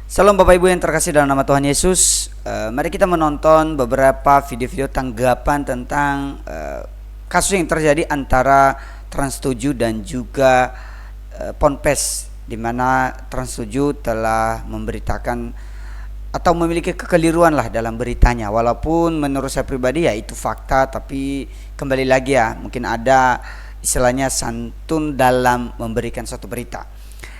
Salam Bapak Ibu yang terkasih dalam nama Tuhan Yesus. Mari kita menonton beberapa video-video tanggapan tentang kasus yang terjadi antara Trans7 dan juga Ponpes, di mana Trans7 telah memberitakan atau memiliki kekeliruan lah dalam beritanya. Walaupun menurut saya pribadi ya itu fakta, tapi kembali lagi ya, mungkin ada istilahnya santun dalam memberikan suatu berita.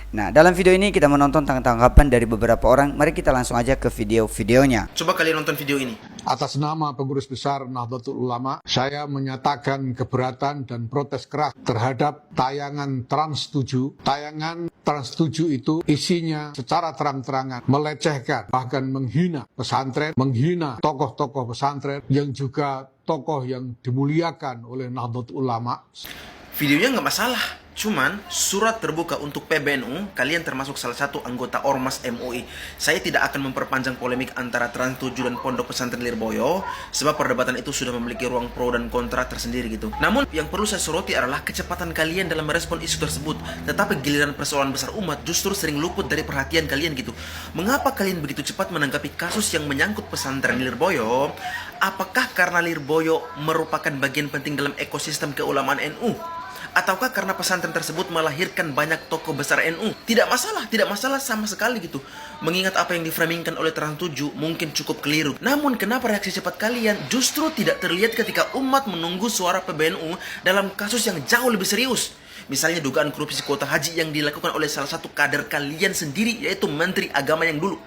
Nah, dalam video ini kita menonton tanggapan dari beberapa orang. Mari kita langsung aja ke video-videonya. Coba kalian nonton video ini. Atas nama Pengurus Besar Nahdlatul Ulama, saya menyatakan keberatan dan protes keras terhadap tayangan Trans7. Tayangan Trans7 itu isinya secara terang-terangan melecehkan, bahkan menghina pesantren, menghina tokoh-tokoh pesantren yang juga tokoh yang dimuliakan oleh Nahdlatul Ulama. Videonya nggak masalah, cuman surat terbuka untuk PBNU, kalian termasuk salah satu anggota Ormas MUI. Saya tidak akan memperpanjang polemik antara Trans7 dan Pondok Pesantren Lirboyo, sebab perdebatan itu sudah memiliki ruang pro dan kontra tersendiri gitu. Namun yang perlu saya soroti adalah kecepatan kalian dalam merespon isu tersebut. Tetapi giliran persoalan besar umat justru sering luput dari perhatian kalian gitu. Mengapa kalian begitu cepat menanggapi kasus yang menyangkut pesantren Lirboyo? Apakah karena Lirboyo merupakan bagian penting dalam ekosistem keulamaan NU? Ataukah karena pesantren tersebut melahirkan banyak tokoh besar NU? Tidak masalah sama sekali gitu. Mengingat apa yang diframingkan oleh Trans7 mungkin cukup keliru. Namun kenapa reaksi cepat kalian justru tidak terlihat ketika umat menunggu suara PBNU dalam kasus yang jauh lebih serius? Misalnya dugaan korupsi kuota haji yang dilakukan oleh salah satu kader kalian sendiri, yaitu Menteri Agama yang dulu.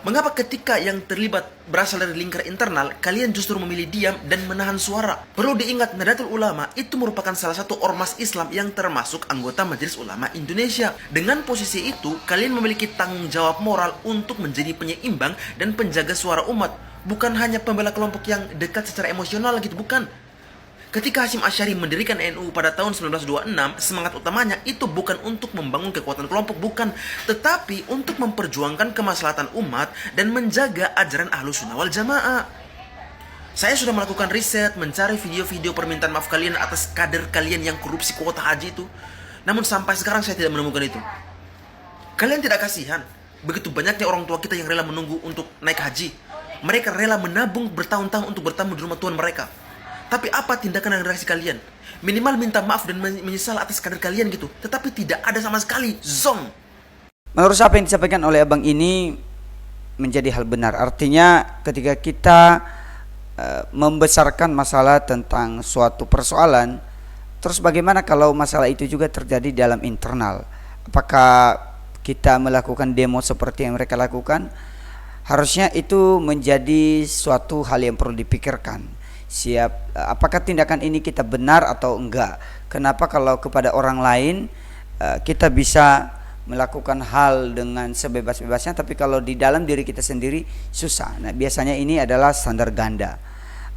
Mengapa ketika yang terlibat berasal dari lingkar internal, kalian justru memilih diam dan menahan suara? Perlu diingat, Nahdlatul Ulama itu merupakan salah satu ormas Islam yang termasuk anggota Majelis Ulama Indonesia. Dengan posisi itu, kalian memiliki tanggung jawab moral untuk menjadi penyeimbang dan penjaga suara umat. Bukan hanya pembela kelompok yang dekat secara emosional gitu, bukan. Ketika Hasyim Asy'ari mendirikan NU pada tahun 1926, semangat utamanya itu bukan untuk membangun kekuatan kelompok, bukan, tetapi untuk memperjuangkan kemaslahatan umat dan menjaga ajaran Ahlus Sunnah wal Jamaah. Saya sudah melakukan riset, mencari video-video permintaan maaf kalian atas kader kalian yang korupsi kuota haji itu. Namun sampai sekarang saya tidak menemukan itu. Kalian tidak kasihan? Begitu banyaknya orang tua kita yang rela menunggu untuk naik haji. Mereka rela menabung bertahun-tahun untuk bertamu di rumah Tuhan mereka. Tapi apa tindakan dan reaksi kalian? Minimal minta maaf dan menyesal atas kader kalian gitu. Tetapi tidak ada sama sekali. Zong. Menurut saya apa yang disampaikan oleh abang ini menjadi hal benar. Artinya ketika kita membesarkan masalah tentang suatu persoalan, terus bagaimana kalau masalah itu juga terjadi dalam internal? Apakah kita melakukan demo seperti yang mereka lakukan? Harusnya itu menjadi suatu hal yang perlu dipikirkan. Apakah tindakan ini kita benar atau enggak? Kenapa kalau kepada orang lain kita bisa melakukan hal dengan sebebas-bebasnya, tapi kalau di dalam diri kita sendiri susah. Nah, biasanya ini adalah standar ganda.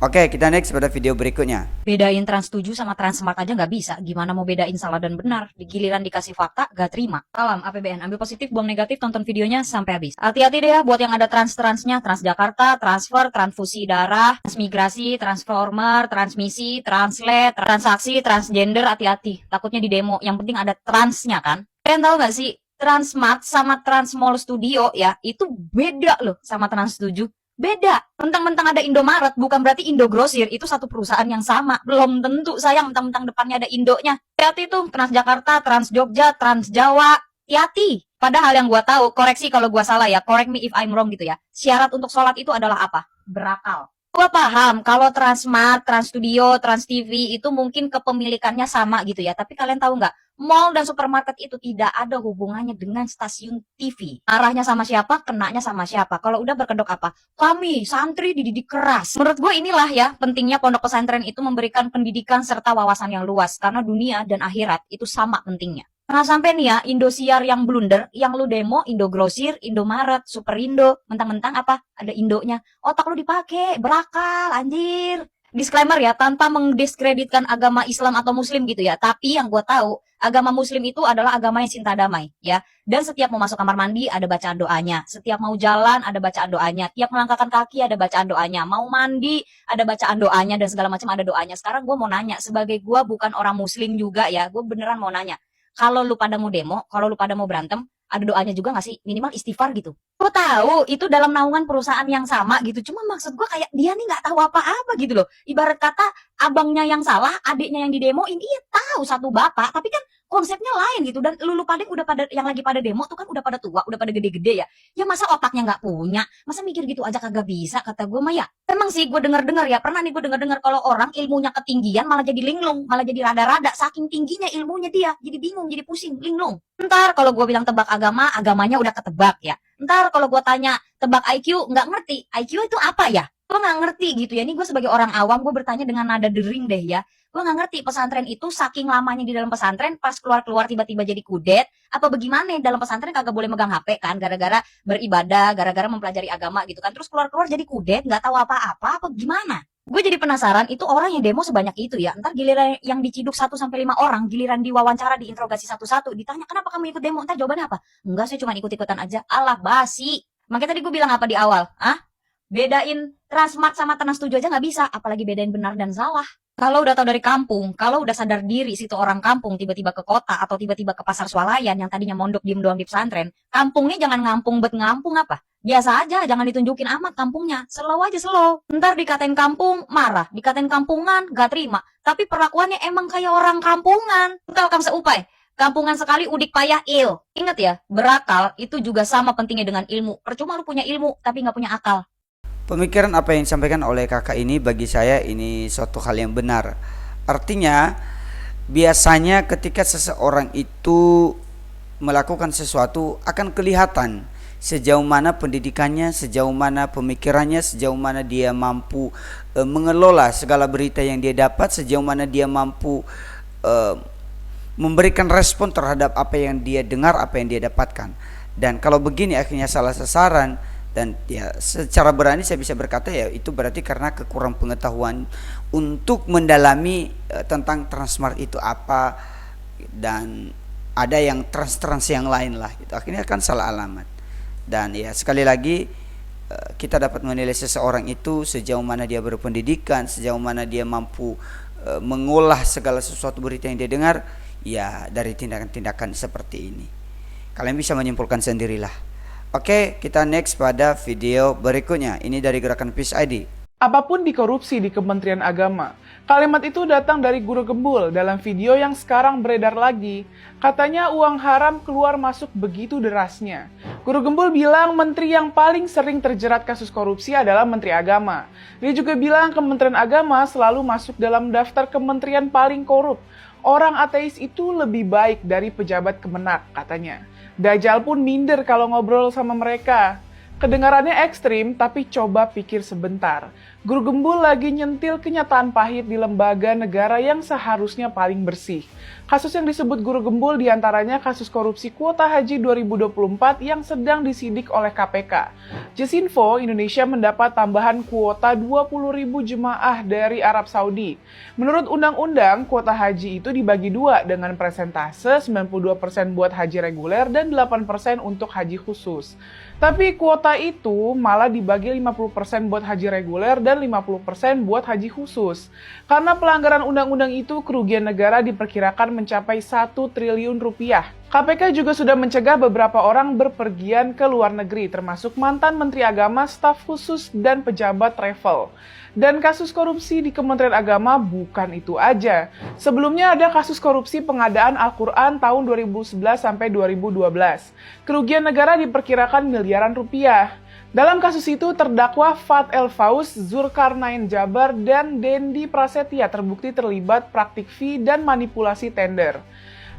Oke, kita next pada video berikutnya. Bedain Trans7 sama Transmart aja nggak bisa. Gimana mau bedain salah dan benar? Di giliran dikasih fakta, gak terima. Salam APBN, ambil positif, buang negatif, tonton videonya sampai habis. Hati-hati deh ya buat yang ada trans-transnya. Transjakarta, transfer, transfusi darah, transmigrasi, transformer, transmisi, translate, transaksi, transgender, hati-hati. Takutnya di demo, yang penting ada transnya kan. Kalian tahu gak sih, Transmart sama Transmall Studio ya, itu beda loh sama Trans7. Beda. Mentang-mentang ada Indomaret, bukan berarti Indogrosir itu satu perusahaan yang sama. Belum tentu, sayang, mentang-mentang depannya ada Indonya. Hati-hati tuh, Transjakarta, Trans Jogja, Trans Jawa. Hati-hati. Padahal yang gua tahu, koreksi kalau gua salah ya, correct me if I'm wrong gitu ya. Syarat untuk sholat itu adalah apa? Berakal. Gua paham kalau Transmart, Trans Studio, Trans TV itu mungkin kepemilikannya sama gitu ya. Tapi kalian tahu nggak? Mall dan supermarket itu tidak ada hubungannya dengan stasiun TV. Arahnya sama siapa, kenanya sama siapa. Kalau udah berkedok apa? Kami, santri dididik keras. Menurut gue inilah ya, pentingnya pondok pesantren itu memberikan pendidikan serta wawasan yang luas. Karena dunia dan akhirat itu sama pentingnya. Pernah sampai nih ya, Indosiar yang blunder, yang lu demo, Indogrosir, Indomaret, Superindo, mentang-mentang apa? Ada Indonya. Otak lu dipakai, berakal, anjir. Disclaimer ya, tanpa mendiskreditkan agama Islam atau Muslim gitu ya. Tapi yang gue tahu, agama Muslim itu adalah agama yang cinta damai ya. Dan setiap mau masuk kamar mandi ada bacaan doanya. Setiap mau jalan ada bacaan doanya. Tiap melangkahkan kaki ada bacaan doanya. Mau mandi ada bacaan doanya dan segala macam ada doanya. Sekarang gue mau nanya, sebagai gue bukan orang Muslim juga ya, gue beneran mau nanya. Kalau lu pada mau demo, kalau lu pada mau berantem, Ada doanya juga nggak sih? Minimal istighfar gitu. Gue tahu itu dalam naungan perusahaan yang sama gitu. Cuma maksud gue kayak dia nih nggak tahu apa-apa gitu loh. Ibarat kata abangnya yang salah, adiknya yang didemoin. Iya tahu satu bapak, tapi kan konsepnya lain gitu. Dan lulu pada udah pada yang lagi pada demo tuh kan udah pada tua, udah pada gede-gede ya. Ya masa otaknya nggak punya? Masa mikir gitu aja kagak bisa, kata gue mah ya. Emang sih gue denger-dengar ya, pernah nih gue denger-dengar kalau orang ilmunya ketinggian malah jadi linglung, malah jadi rada-rada, saking tingginya ilmunya dia, jadi bingung, jadi pusing, linglung. Ntar kalau gue bilang tebak agama, agamanya udah ketebak ya. Ntar kalau gue tanya tebak IQ, nggak ngerti, IQ itu apa ya? Gue nggak ngerti gitu ya, ini gue sebagai orang awam, gue bertanya dengan nada dering deh ya. Gue nggak ngerti pesantren itu saking lamanya di dalam pesantren, pas keluar-keluar tiba-tiba jadi kudet, apa bagaimana dalam pesantren kagak boleh megang HP kan, gara-gara beribadah, gara-gara mempelajari agama gitu kan, terus keluar-keluar jadi kudet, nggak tahu apa-apa, apa gimana? Gue jadi penasaran, itu orang yang demo sebanyak itu ya, ntar giliran yang diciduk 1 sampai 5 orang, giliran diwawancara diinterogasi satu-satu, ditanya kenapa kamu ikut demo, ntar jawabannya apa? Enggak, saya cuma ikut-ikutan aja. Alah basi. Makanya tadi gue bilang apa di awal? Bedain Transmart sama Trans 7 aja nggak bisa, apalagi bedain benar dan salah. Kalau udah tahu dari kampung, kalau udah sadar diri situ orang kampung tiba-tiba ke kota atau tiba-tiba ke pasar swalayan yang tadinya mondok diem doang di pesantren, kampungnya jangan ngampung bet ngampung apa. Biasa aja, jangan ditunjukin amat kampungnya. Slow aja slow. Ntar dikatain kampung, marah. Dikatain kampungan, gak terima. Tapi perlakuannya emang kayak orang kampungan. Engkau kang seupai. Kampungan sekali udik payah il. Ingat ya, berakal itu juga sama pentingnya dengan ilmu. Percuma lu punya ilmu, tapi gak punya akal. Pemikiran apa yang disampaikan oleh kakak ini bagi saya ini suatu hal yang benar. Artinya biasanya ketika seseorang itu melakukan sesuatu akan kelihatan sejauh mana pendidikannya, sejauh mana pemikirannya, sejauh mana dia mampu mengelola segala berita yang dia dapat, sejauh mana dia mampu memberikan respon terhadap apa yang dia dengar, apa yang dia dapatkan. Dan kalau begini akhirnya salah sasaran, dan ya secara berani saya bisa berkata ya itu berarti karena kekurang pengetahuan untuk mendalami tentang Transmart itu apa, dan ada yang trans yang lain lah gitu. Akhirnya kan salah alamat. Dan ya sekali lagi kita dapat menilai seseorang itu sejauh mana dia berpendidikan, sejauh mana dia mampu mengolah segala sesuatu berita yang dia dengar ya dari tindakan-tindakan seperti ini. Kalian bisa menyimpulkan sendirilah. Oke, kita next pada video berikutnya. Ini dari Gerakan Peace ID. Apapun dikorupsi di Kementerian Agama. Kalimat itu datang dari Guru Gembul dalam video yang sekarang beredar lagi. Katanya uang haram keluar masuk begitu derasnya. Guru Gembul bilang menteri yang paling sering terjerat kasus korupsi adalah Menteri Agama. Dia juga bilang Kementerian Agama selalu masuk dalam daftar kementerian paling korup. Orang ateis itu lebih baik dari pejabat Kemenak, katanya. Dajjal pun minder kalau ngobrol sama mereka. Kedengarannya ekstrim, tapi coba pikir sebentar. Guru Gembul lagi nyentil kenyataan pahit di lembaga negara yang seharusnya paling bersih. Kasus yang disebut Guru Gembul diantaranya kasus korupsi kuota haji 2024 yang sedang disidik oleh KPK. Jasinfo, Indonesia mendapat tambahan kuota 20.000 jemaah dari Arab Saudi. Menurut undang-undang, kuota haji itu dibagi dua dengan persentase 92% buat haji reguler dan 8% untuk haji khusus. Tapi kuota itu malah dibagi 50% buat haji reguler dan 50% buat haji khusus. Karena pelanggaran undang-undang itu, kerugian negara diperkirakan mencapai 1 triliun rupiah. KPK juga sudah mencegah beberapa orang berpergian ke luar negeri, termasuk mantan Menteri Agama, staf khusus, dan pejabat travel. Dan kasus korupsi di Kementerian Agama bukan itu aja. Sebelumnya ada kasus korupsi pengadaan Al-Quran tahun 2011 sampai 2012. Kerugian negara diperkirakan miliaran rupiah. Dalam kasus itu terdakwa Fat El Faus, Zulkarnain Jabar, dan Dendi Prasetya terbukti terlibat praktik fee dan manipulasi tender.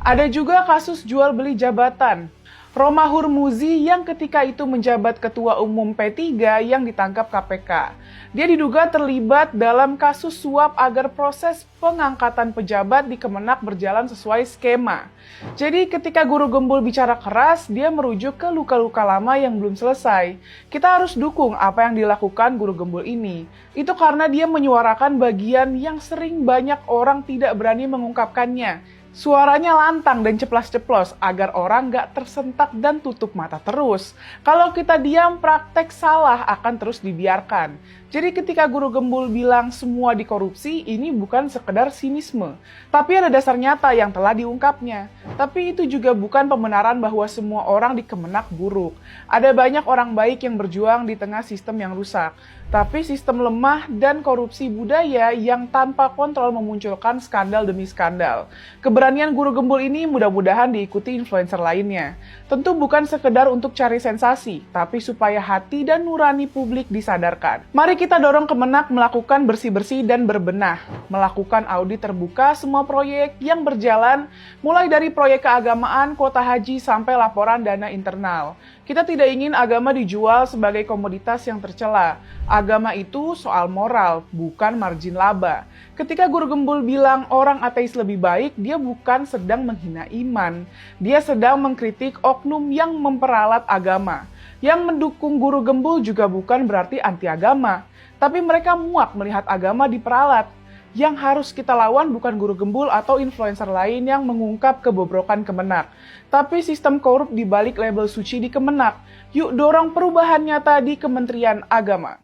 Ada juga kasus jual beli jabatan. Roma Hurmuzi yang ketika itu menjabat Ketua Umum P3 yang ditangkap KPK. Dia diduga terlibat dalam kasus suap agar proses pengangkatan pejabat di Kemenak berjalan sesuai skema. Jadi ketika Guru Gembul bicara keras, dia merujuk ke luka-luka lama yang belum selesai. Kita harus dukung apa yang dilakukan Guru Gembul ini. Itu karena dia menyuarakan bagian yang sering banyak orang tidak berani mengungkapkannya. Suaranya lantang dan ceplas-ceplos agar orang nggak tersentak dan tutup mata terus. Kalau kita diam, praktek salah akan terus dibiarkan. Jadi ketika Guru Gembul bilang semua dikorupsi, ini bukan sekedar sinisme. Tapi ada dasar nyata yang telah diungkapnya. Tapi itu juga bukan pembenaran bahwa semua orang di Kemenak buruk. Ada banyak orang baik yang berjuang di tengah sistem yang rusak. Tapi sistem lemah dan korupsi budaya yang tanpa kontrol memunculkan skandal demi skandal. Keberanian Guru Gembul ini mudah-mudahan diikuti influencer lainnya. Tentu bukan sekedar untuk cari sensasi, tapi supaya hati dan nurani publik disadarkan. Mari kita dorong Kemenak melakukan bersih-bersih dan berbenah. Melakukan audit terbuka semua proyek yang berjalan, mulai dari proyek keagamaan, kuota haji, sampai laporan dana internal. Kita tidak ingin agama dijual sebagai komoditas yang tercela. Agama itu soal moral, bukan margin laba. Ketika Guru Gembul bilang orang ateis lebih baik, dia bukan sedang menghina iman. Dia sedang mengkritik oknum yang memperalat agama. Yang mendukung Guru Gembul juga bukan berarti anti agama. Tapi mereka muak melihat agama diperalat. Yang harus kita lawan bukan Guru Gembul atau influencer lain yang mengungkap kebobrokan Kemenak, tapi sistem korup di balik label suci di Kemenak. Yuk dorong perubahan nyata di Kementerian Agama.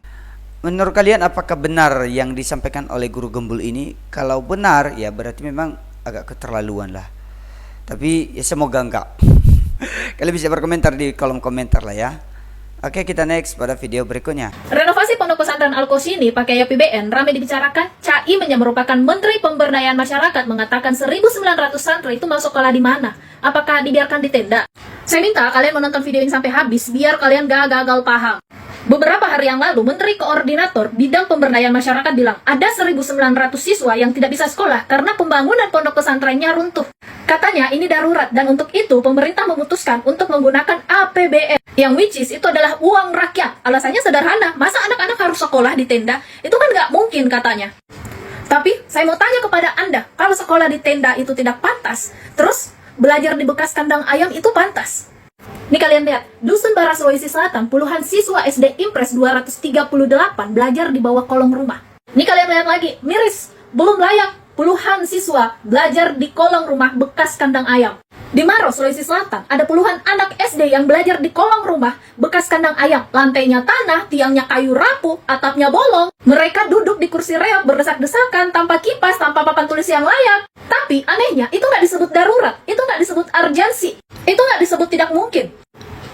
Menurut kalian apakah benar yang disampaikan oleh Guru Gembul ini? Kalau benar ya berarti memang agak keterlaluan lah. Tapi ya semoga enggak. Kalian bisa berkomentar di kolom komentar lah ya. Oke, kita next pada video berikutnya. Renovasi Pondok Pesantren Al-Qasimi pakai APBN ramai dibicarakan. Caimin yang merupakan Menteri Pemberdayaan Masyarakat mengatakan 1.900 santri itu masuk sekolah di mana? Apakah dibiarkan di tenda? Saya minta kalian menonton video ini sampai habis biar kalian gak gagal paham. Beberapa hari yang lalu, Menteri Koordinator Bidang Pemberdayaan Masyarakat bilang ada 1.900 siswa yang tidak bisa sekolah karena pembangunan pondok pesantrennya runtuh. Katanya ini darurat dan untuk itu pemerintah memutuskan untuk menggunakan APBN yang which is itu adalah uang rakyat. Alasannya sederhana, masa anak-anak harus sekolah di tenda? Itu kan nggak mungkin katanya. Tapi saya mau tanya kepada Anda, kalau sekolah di tenda itu tidak pantas, terus belajar di bekas kandang ayam itu pantas? Ini kalian lihat, Dusun Barat Sulawesi Selatan, puluhan siswa SD Impres 238 belajar di bawah kolong rumah. Ini kalian lihat lagi, miris, belum layak, puluhan siswa belajar di kolong rumah bekas kandang ayam. Di Maros, Sulawesi Selatan, ada puluhan anak SD yang belajar di kolong rumah bekas kandang ayam. Lantainya tanah, tiangnya kayu rapuh, atapnya bolong. Mereka duduk di kursi reok berdesak-desakan, tanpa kipas, tanpa papan tulis yang layak. Tapi anehnya, itu nggak disebut darurat, itu nggak disebut urgensi, itu nggak disebut tidak mungkin.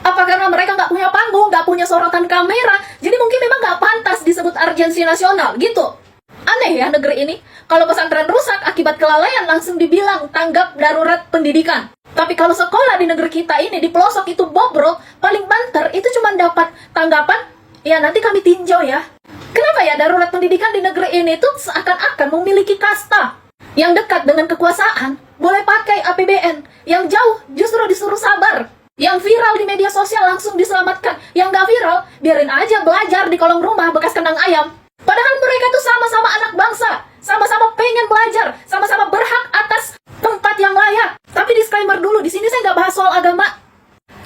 Apa karena mereka nggak punya panggung, nggak punya sorotan kamera, jadi mungkin memang nggak pantas disebut urgensi nasional, gitu. Aneh ya negeri ini, kalau pesantren rusak akibat kelalaian langsung dibilang tanggap darurat pendidikan. Tapi kalau sekolah di negeri kita ini, di pelosok itu bobrok, paling banter itu cuma dapat tanggapan, ya nanti kami tinjau ya. Kenapa ya darurat pendidikan di negeri ini tuh seakan-akan memiliki kasta? Yang dekat dengan kekuasaan, boleh pakai APBN. Yang jauh justru disuruh sabar. Yang viral di media sosial langsung diselamatkan. Yang gak viral, biarin aja belajar di kolong rumah bekas kandang ayam. Padahal mereka tuh sama-sama anak bangsa, sama-sama pengen belajar, sama-sama berhak atas tempat yang layak. Tapi disclaimer dulu, di sini saya nggak bahas soal agama.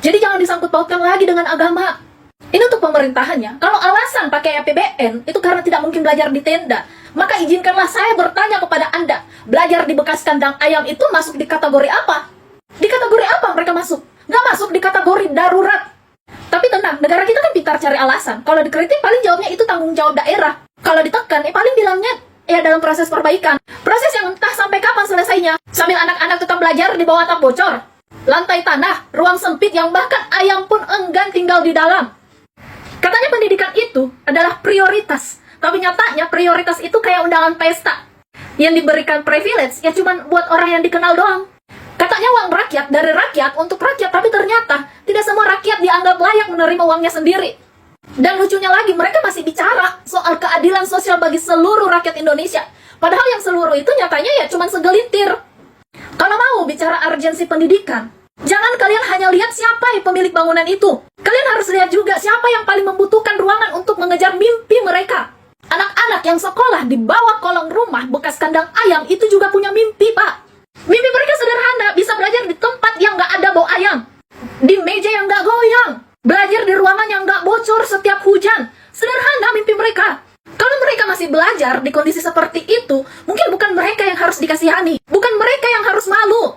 Jadi jangan disangkut pautkan lagi dengan agama. Ini untuk pemerintahannya. Kalau alasan pakai APBN itu karena tidak mungkin belajar di tenda, maka izinkanlah saya bertanya kepada Anda, belajar di bekas kandang ayam itu masuk di kategori apa? Di kategori apa mereka masuk? Nggak masuk di kategori darurat. Tapi tenang, negara kita kan pintar cari alasan. Kalau dikritik paling jawabnya itu tanggung jawab daerah. Kalau ditekan, paling bilangnya ya dalam proses perbaikan. Proses yang entah sampai kapan selesainya. Sambil anak-anak tetap belajar di bawah atap bocor. Lantai tanah, ruang sempit yang bahkan ayam pun enggan tinggal di dalam. Katanya pendidikan itu adalah prioritas. Tapi nyatanya prioritas itu kayak undangan pesta. Yang diberikan privilege ya cuma buat orang yang dikenal doang. Katanya uang rakyat dari rakyat untuk rakyat, tapi ternyata tidak semua rakyat dianggap layak menerima uangnya sendiri. Dan lucunya lagi, mereka masih bicara soal keadilan sosial bagi seluruh rakyat Indonesia. Padahal yang seluruh itu nyatanya ya cuma segelintir. Kalau mau bicara urgensi pendidikan, jangan kalian hanya lihat siapa pemilik bangunan itu. Kalian harus lihat juga siapa yang paling membutuhkan ruangan untuk mengejar mimpi mereka. Anak-anak yang sekolah di bawah kolong rumah bekas kandang ayam itu juga punya mimpi, Pak. Mimpi mereka sederhana, bisa belajar di tempat yang nggak ada bau ayam, di meja yang nggak goyang, belajar di ruangan yang nggak bocor setiap hujan. Sederhana mimpi mereka. Kalau mereka masih belajar di kondisi seperti itu, mungkin bukan mereka yang harus dikasihani, bukan mereka yang harus malu.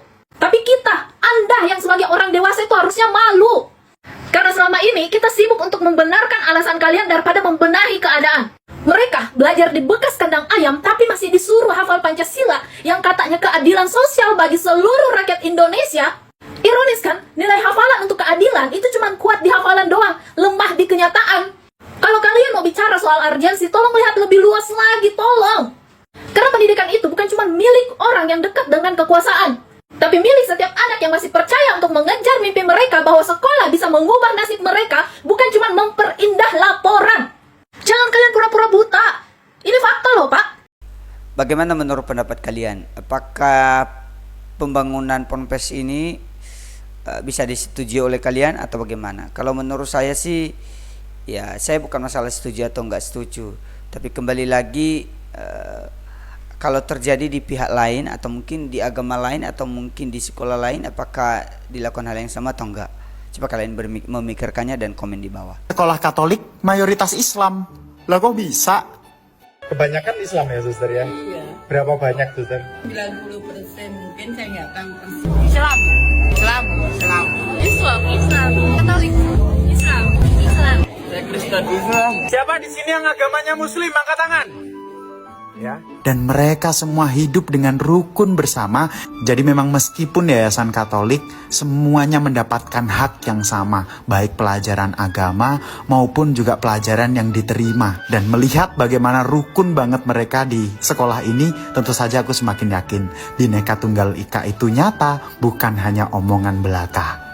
sibuk untuk membenarkan alasan kalian daripada membenahi keadaan. Mereka belajar di bekas kandang ayam tapi masih disuruh hafal Pancasila yang katanya keadilan sosial bagi seluruh rakyat Indonesia. Ironis kan, nilai hafalan untuk keadilan itu cuma kuat di hafalan doang, lemah di kenyataan. Kalau kalian mau bicara soal urgensi, tolong lihat lebih luas lagi, tolong. Karena pendidikan itu bukan cuma milik orang yang dekat dengan kekuasaan, tapi milik setiap anak yang masih percaya untuk mengejar mimpi mereka bahwa sekolah bisa mengubah nasib mereka, bukan cuma memperindah laporan. Jangan kalian pura-pura buta. Ini fakta loh, Pak. Bagaimana menurut pendapat kalian? Apakah pembangunan Ponpes ini bisa disetujui oleh kalian atau bagaimana? Kalau menurut saya sih, ya saya bukan masalah setuju atau enggak setuju, tapi kembali lagi kalau terjadi di pihak lain atau mungkin di agama lain atau mungkin di sekolah lain, apakah dilakukan hal yang sama atau enggak? Coba kalian memikirkannya dan komen di bawah. Sekolah Katolik mayoritas Islam. Lah kok bisa? Kebanyakan Islam ya, Suster ya? Iya. Berapa banyak, Suster? 90% mungkin, saya nggak tahu persis. Islam. Katolik. Islam. Saya Kristen. Siapa di sini yang agamanya Muslim? Angkat tangan. Ya. Dan mereka semua hidup dengan rukun bersama. Jadi memang meskipun yayasan Katolik, semuanya mendapatkan hak yang sama, baik pelajaran agama maupun juga pelajaran yang diterima. Dan melihat bagaimana rukun banget mereka di sekolah ini, tentu saja aku semakin yakin Bhinneka Tunggal Ika itu nyata, bukan hanya omongan belaka.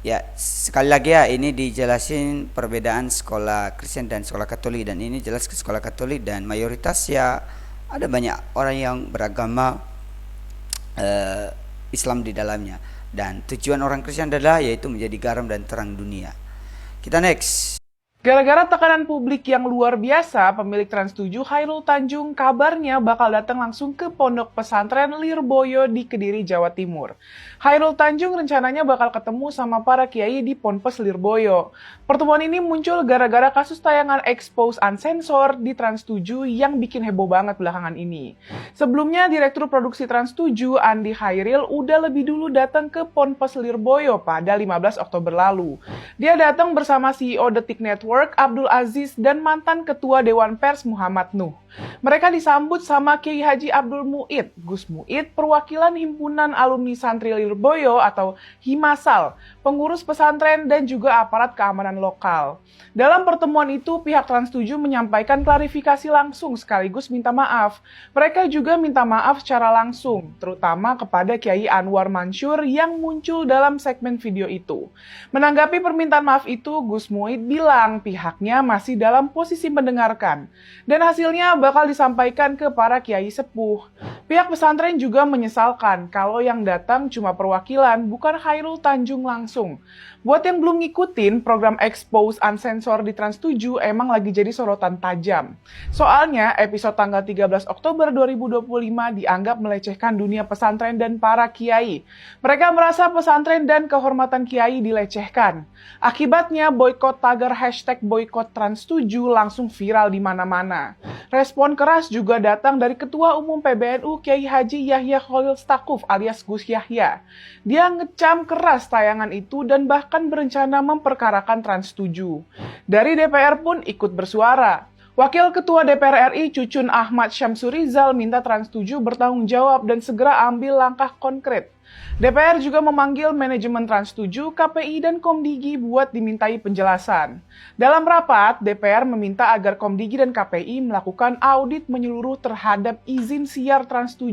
Ya, sekali lagi ya, ini dijelasin perbedaan sekolah Kristen dan sekolah Katolik, dan ini jelas ke sekolah Katolik dan mayoritas ya ada banyak orang yang beragama Islam di dalamnya, dan tujuan orang Kristen adalah yaitu menjadi garam dan terang dunia. Kita next. Gara-gara tekanan publik yang luar biasa, pemilik Trans7 Chairul Tanjung kabarnya bakal datang langsung ke Pondok Pesantren Lirboyo di Kediri, Jawa Timur. Chairul Tanjung rencananya bakal ketemu sama para kiai di Ponpes Lirboyo. Pertemuan ini muncul gara-gara kasus tayangan Expose Unsensor di Trans7 yang bikin heboh banget belakangan ini. Sebelumnya, Direktur Produksi Trans7 Andi Khairil udah lebih dulu datang ke Ponpes Lirboyo pada 15 Oktober lalu. Dia datang bersama CEO Detik Network Abdul Aziz dan mantan Ketua Dewan Pers Muhammad Nuh. Mereka disambut sama Kiai Haji Abdul Muid, Gus Muid, perwakilan Himpunan Alumni Santri Lirboyo atau Himasal, pengurus pesantren dan juga aparat keamanan lokal. Dalam pertemuan itu, pihak Trans7 menyampaikan klarifikasi langsung sekaligus minta maaf. Mereka juga minta maaf secara langsung, terutama kepada Kiai Anwar Mansur yang muncul dalam segmen video itu. Menanggapi permintaan maaf itu, Gus Muid bilang pihaknya masih dalam posisi mendengarkan, dan hasilnya bakal disampaikan ke para kiai sepuh. Pihak pesantren juga menyesalkan kalau yang datang cuma perwakilan, bukan Chairul Tanjung langsung. Buat yang belum ngikutin, program Expose Unsensor di Trans7 emang lagi jadi sorotan tajam. Soalnya, episode tanggal 13 Oktober 2025 dianggap melecehkan dunia pesantren dan para kiai. Mereka merasa pesantren dan kehormatan kiai dilecehkan. Akibatnya, boykot tagar hashtag boykot Trans7 langsung viral di mana-mana. Respon keras juga datang dari Ketua Umum PBNU Kiai Haji Yahya Khalil Stakuf alias Gus Yahya. Dia ngecam keras tayangan itu dan bahkan berencana memperkarakan Trans7. Dari DPR pun ikut bersuara. Wakil Ketua DPR RI Cucun Ahmad Syamsurizal minta Trans7 bertanggung jawab dan segera ambil langkah konkret. DPR juga memanggil manajemen Trans7, KPI, dan Komdigi buat dimintai penjelasan. Dalam rapat, DPR meminta agar Komdigi dan KPI melakukan audit menyeluruh terhadap izin siar Trans7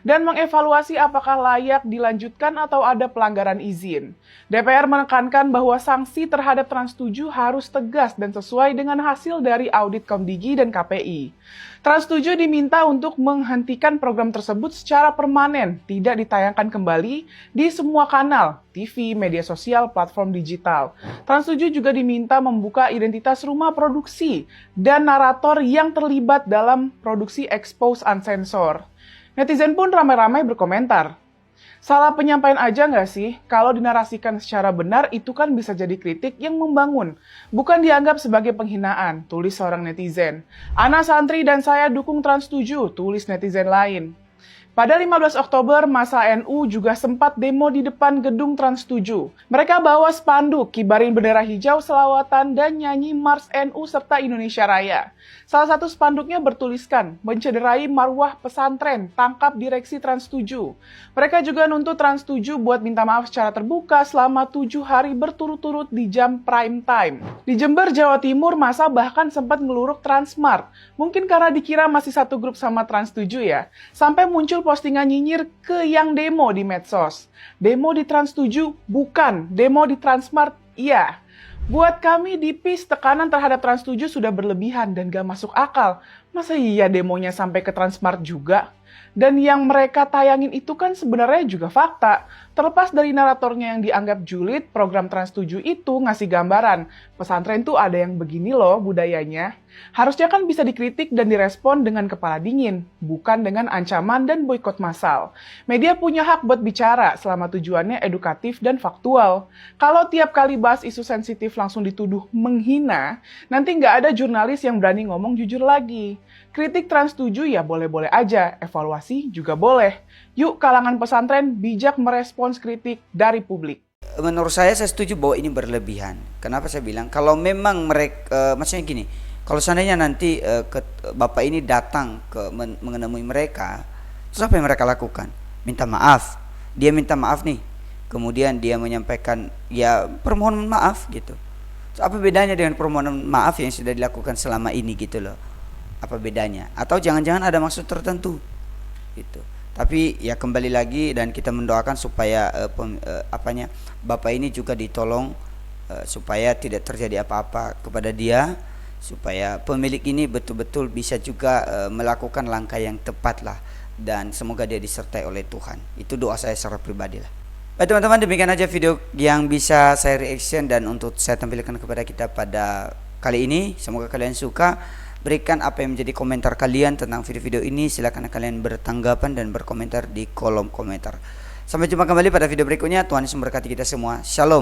dan mengevaluasi apakah layak dilanjutkan atau ada pelanggaran izin. DPR menekankan bahwa sanksi terhadap Trans7 harus tegas dan sesuai dengan hasil dari audit Komdigi dan KPI. Trans7 diminta untuk menghentikan program tersebut secara permanen, tidak ditayangkan kembali di semua kanal, TV, media sosial, platform digital. Trans7 juga diminta membuka identitas rumah produksi dan narator yang terlibat dalam produksi Expose Unsensor. Netizen pun ramai-ramai berkomentar. Salah penyampaian aja nggak sih? Kalau dinarasikan secara benar, itu kan bisa jadi kritik yang membangun. Bukan dianggap sebagai penghinaan, tulis seorang netizen. Ana santri dan saya dukung Trans7, tulis netizen lain. Pada 15 Oktober, massa NU juga sempat demo di depan gedung Trans 7. Mereka bawa spanduk, kibarin bendera hijau, selawatan, dan nyanyi Mars NU serta Indonesia Raya. Salah satu spanduknya bertuliskan, mencederai marwah pesantren, tangkap direksi Trans 7. Mereka juga nuntut Trans 7 buat minta maaf secara terbuka selama 7 hari berturut-turut di jam prime time. Di Jember, Jawa Timur, massa bahkan sempat ngeluruk Transmart. Mungkin karena dikira masih satu grup sama Trans 7 ya. Sampai muncul postingan nyinyir ke yang demo di medsos. Demo di Trans 7 bukan, demo di Transmart iya. Buat kami di PIS, tekanan terhadap Trans 7 sudah berlebihan dan gak masuk akal. Masa iya demonya sampai ke Transmart juga? Dan yang mereka tayangin itu kan sebenarnya juga fakta. Terlepas dari naratornya yang dianggap julid, program Trans 7 itu ngasih gambaran. Pesantren tuh ada yang begini loh budayanya. Harusnya kan bisa dikritik dan direspon dengan kepala dingin, bukan dengan ancaman dan boikot massal. Media punya hak buat bicara selama tujuannya edukatif dan faktual. Kalau tiap kali bahas isu sensitif langsung dituduh menghina, nanti nggak ada jurnalis yang berani ngomong jujur lagi. Kritik Trans 7 ya boleh-boleh aja, evaluasi juga boleh. Yuk kalangan pesantren bijak merespons kritik dari publik. Menurut saya setuju bahwa ini berlebihan. Kenapa saya bilang? Kalau memang mereka, maksudnya gini, kalau seandainya nanti bapak ini datang menemui mereka, terus apa yang mereka lakukan? Minta maaf. Dia minta maaf nih. Kemudian dia menyampaikan ya permohonan maaf gitu. Terus apa bedanya dengan permohonan maaf yang sudah dilakukan selama ini gitu loh? Apa bedanya? Atau jangan-jangan ada maksud tertentu gitu. Tapi ya kembali lagi dan kita mendoakan supaya bapak ini juga ditolong supaya tidak terjadi apa-apa kepada dia, supaya pemilik ini betul-betul bisa juga melakukan langkah yang tepat lah, dan semoga dia disertai oleh Tuhan. Itu doa saya secara pribadi lah. Baik teman-teman, demikian aja video yang bisa saya reaction dan untuk saya tampilkan kepada kita pada kali ini. Semoga kalian suka. Berikan apa yang menjadi komentar kalian tentang video-video ini. Silakan kalian bertanggapan dan berkomentar di kolom komentar. Sampai jumpa kembali pada video berikutnya. Tuhan Yesus memberkati kita semua. Shalom.